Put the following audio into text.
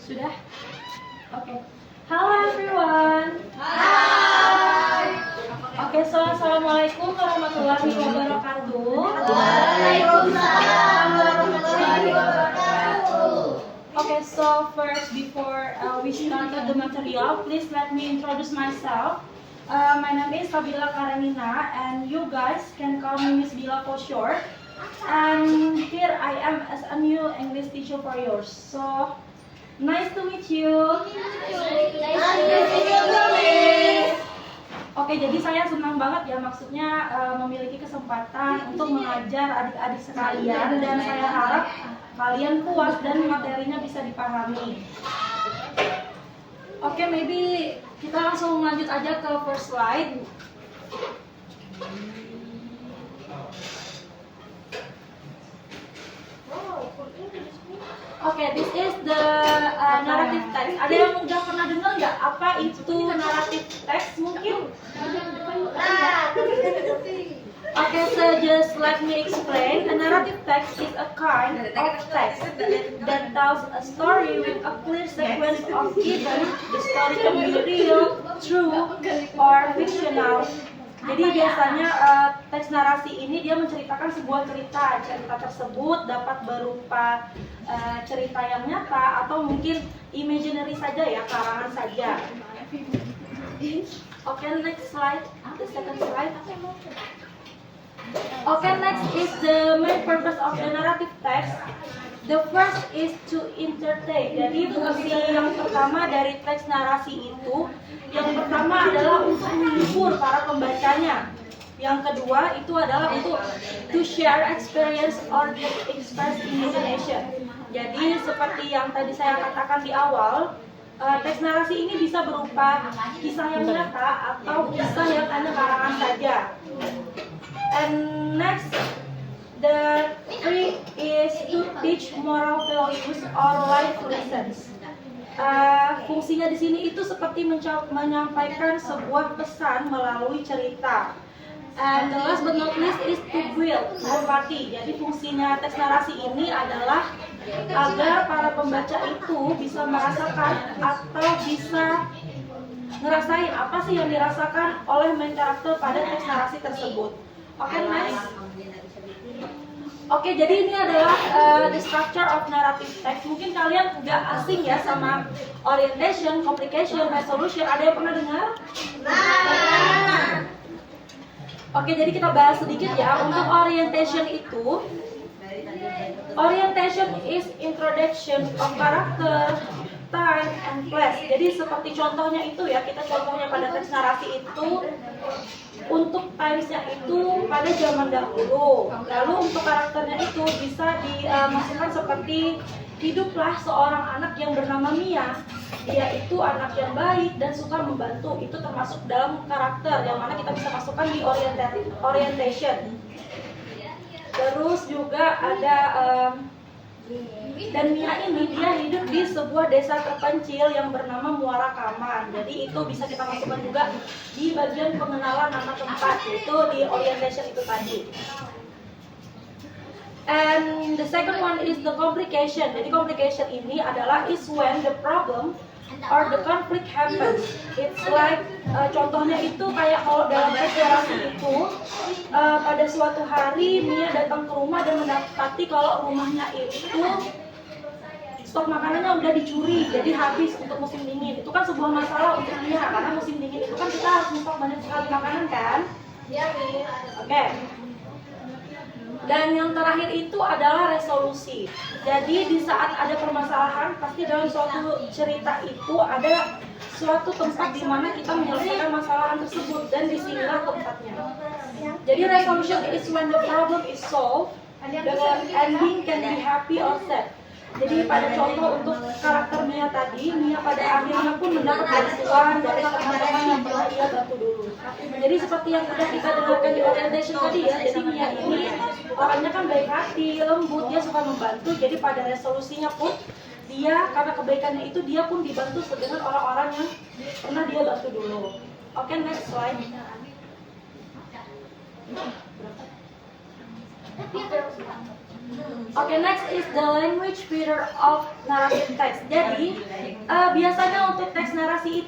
Sudah? Oke. Halo everyone. Hai. Oke, so assalamualaikum warahmatullahi wabarakatuh. Waalaikumsalam warahmatullahi wabarakatuh. Okay, so first, before we started the material, please let me introduce myself. My name is Kabila Karenina, and you guys can call me Miss Bila for short. And here I am as a new English teacher for yours. So, nice to meet you. Oke, jadi saya senang banget ya, maksudnya memiliki kesempatan untuk mengajar adik-adik sekalian, dan saya harap kalian puas dan materinya bisa dipahami. Oke, maybe kita langsung lanjut aja ke first slide. Oke, this is the narrative text. Ada yang udah pernah dengar nggak apa itu narrative text mungkin? Okay, so just let me explain. A narrative text is a kind of text that tells a story with a clear sequence of events. The story can be real, true, or fictional. Jadi biasanya teks narasi ini dia menceritakan sebuah cerita. Cerita tersebut dapat berupa cerita yang nyata atau mungkin imaginary saja ya, karangan saja. Okay, next slide. The second slide. Okay, next is the main purpose of the narrative text. The first is to entertain. Jadi fungsi yang pertama dari teks narasi itu, yang pertama adalah untuk menghibur para pembacanya. Yang kedua itu adalah untuk to share experience or express imagination. Jadi seperti yang tadi saya katakan di awal, teks narasi ini bisa berupa kisah yang nyata atau kisah yang hanya karangan saja. And next, the three is to teach moral values or life lessons. Fungsinya di sini itu seperti menyampaikan sebuah pesan melalui cerita. And the last but not least is to build empathy. Jadi fungsinya teks narasi ini adalah agar para pembaca itu bisa merasakan atau bisa ngerasain apa sih yang dirasakan oleh main karakter pada teks narasi tersebut. Oke, next. Oke, jadi ini adalah the structure of narrative text. Mungkin kalian nggak asing ya sama orientation, complication, resolution. Ada yang pernah dengar? Oke, jadi kita bahas sedikit ya. Untuk orientation itu, orientation is introduction of character, time, and place. Jadi seperti contohnya itu ya, kita contohnya pada teks narasi itu, untuk timesnya itu pada zaman dahulu. Lalu untuk karakternya itu bisa dimasukkan seperti hiduplah seorang anak yang bernama Mia. Dia itu anak yang baik dan suka membantu. Itu termasuk dalam karakter yang mana kita bisa masukkan di orientation. Terus juga ada dan Mia ini dia hidup di sebuah desa terpencil yang bernama Muara Kaman. Jadi itu bisa kita masukkan juga di bagian pengenalan nama tempat, itu di orientation itu tadi. And the second one is the complication. Jadi complication ini adalah is when the problem or the conflict happens. It's like contohnya itu kayak kalau dalam narasi itu pada suatu hari Mia datang ke rumah dan mendapati kalau rumahnya itu stok makanannya udah dicuri, jadi habis untuk musim dingin. Itu kan sebuah masalah untuk Mia karena musim dingin itu kan kita harus stok banyak sekali makanan kan? Iya, oke. Dan yang terakhir itu adalah resolusi. Jadi di saat ada permasalahan, pasti dalam suatu cerita itu ada suatu tempat di mana kita menyelesaikan masalah tersebut, dan disinilah tempatnya. Jadi resolution is when the problem is solved, the ending can be happy or sad. Jadi pada contoh untuk karakter Mia tadi, Mia pada akhirnya pun mendapat bantuan dari teman-teman yang pernah ia bantu dulu. Jadi seperti yang sudah kita dengarkan di orientation tadi ya, jadi Mia ini orangnya kan baik hati, lembut, dia suka membantu. Jadi pada resolusinya pun dia karena kebaikannya itu dia pun dibantu dengan orang-orang yang pernah dia bantu dulu. Oke, next slide. Okay, next is the language feature of narrative text. Jadi biasanya untuk teks narasi itu